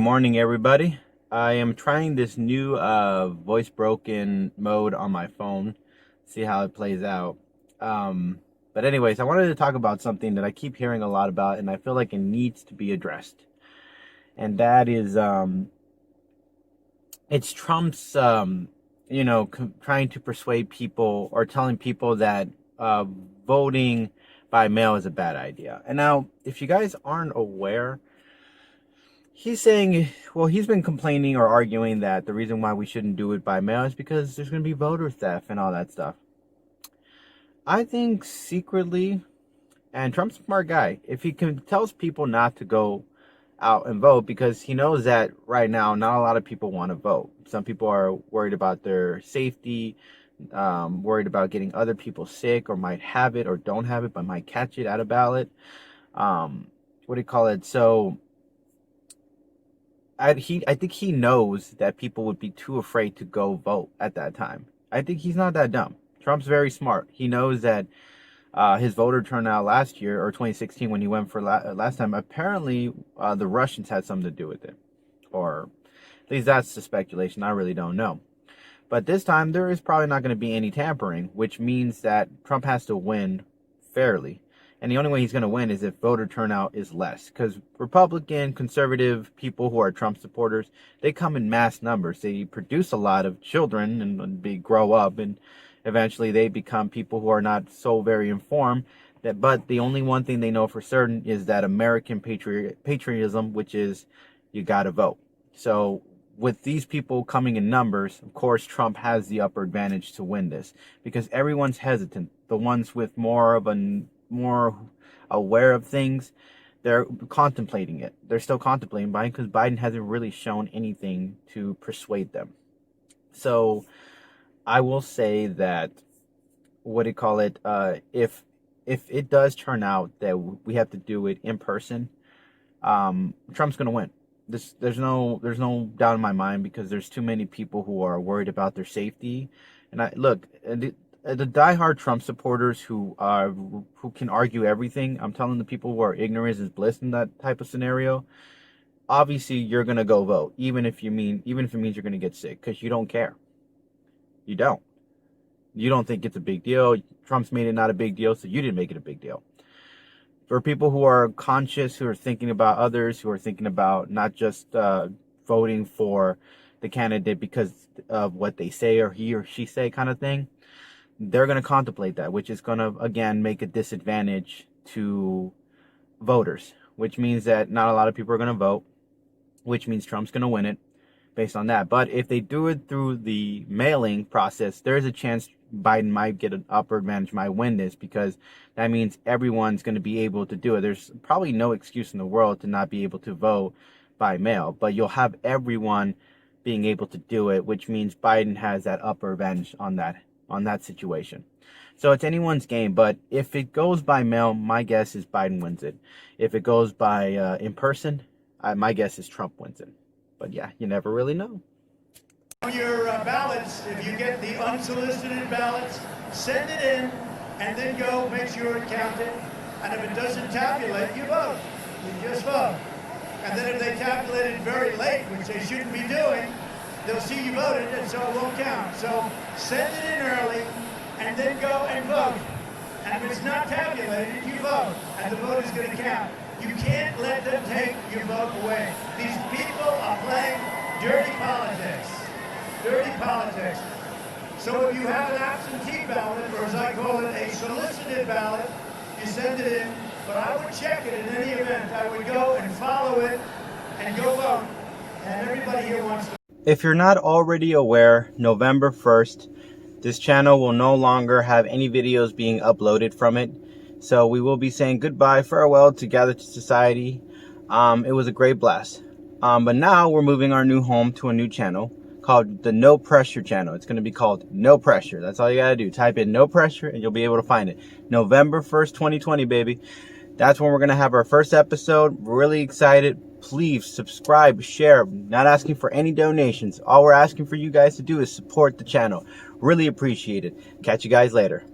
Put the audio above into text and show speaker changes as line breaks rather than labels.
Good morning, everybody. I am trying this new voice broken mode on my phone. See how it plays out. But anyways, I wanted to talk about something that I keep hearing a lot about, and I feel like it needs to be addressed. And that is, it's Trump's, trying to persuade people or telling people that voting by mail is a bad idea. And now, if you guys aren't aware, he's saying, well, he's been complaining or arguing that the reason why we shouldn't do it by mail is because there's going to be voter theft and all that stuff. I think secretly, and Trump's a smart guy, if he tells people not to go out and vote, because he knows that right now not a lot of people want to vote. Some people are worried about their safety, worried about getting other people sick, or might have it or don't have it, but might catch it at a ballot. So I think he knows that people would be too afraid to go vote at that time. I think he's not that dumb. Trump's very smart. He knows that his voter turnout last year, or 2016 when he went for last time, apparently the Russians had something to do with it. Or at least that's the speculation. I really don't know. But this time there is probably not going to be any tampering, which means that Trump has to win fairly. And the only way he's going to win is if voter turnout is less. Because Republican, conservative people who are Trump supporters, they come in mass numbers. They produce a lot of children and they grow up. And eventually they become people who are not so very informed. But the only one thing they know for certain is that American patriotism, which is you got to vote. So with these people coming in numbers, of course, Trump has the upper advantage to win this. Because everyone's hesitant. The ones with more aware of things, they're contemplating it. They're still contemplating Biden because Biden hasn't really shown anything to persuade them. So I will say that, if it does turn out that we have to do it in person, Trump's going to win. There's no doubt in my mind, because there's too many people who are worried about their safety. And the diehard Trump supporters who can argue everything, I'm telling the people who are ignorance is bliss in that type of scenario. Obviously, you're gonna go vote, even if it means you're gonna get sick, because you don't care. You don't think it's a big deal. Trump's made it not a big deal, so you didn't make it a big deal. For people who are conscious, who are thinking about others, who are thinking about not just voting for the candidate because of what they say or he or she say kind of thing, they're going to contemplate that, which is going to, again, make a disadvantage to voters, which means that not a lot of people are going to vote, which means Trump's going to win it based on that. But if they do it through the mailing process, there's a chance Biden might get an upper advantage, might win this, because that means everyone's going to be able to do it. There's probably no excuse in the world to not be able to vote by mail, but you'll have everyone being able to do it, which means Biden has that upper advantage on that situation. So it's anyone's game, but if it goes by mail, my guess is Biden wins it. If it goes by in person, my guess is Trump wins it. But yeah, you never really know.
On your ballots, if you get the unsolicited ballots, send it in and then go make sure it counted. And if it doesn't tabulate, you vote. You just vote. And then if they tabulate it very late, which they shouldn't be doing, they'll see you voted, and so it won't count. So send it in early, and then go and vote. And if it's not tabulated, you vote, and the vote is going to count. You can't let them take your vote away. These people are playing dirty politics. Dirty politics. So if you have an absentee ballot, or as I call it, a solicited ballot, you send it in. But I would check it in any event. I would go and follow it and go vote. And everybody here wants to.
If you're not already aware, November 1st, this channel will no longer have any videos being uploaded from it. So we will be saying goodbye, farewell to Gather to Society. It was a great blast. But now we're moving our new home to a new channel called the No Pressure channel. It's going to be called No Pressure. That's all you got to do. Type in No Pressure and you'll be able to find it. November 1st, 2020, baby. That's when we're going to have our first episode. Really excited. Please subscribe, share. Not asking for any donations. All we're asking for you guys to do is support the channel. Really appreciate it. Catch you guys later.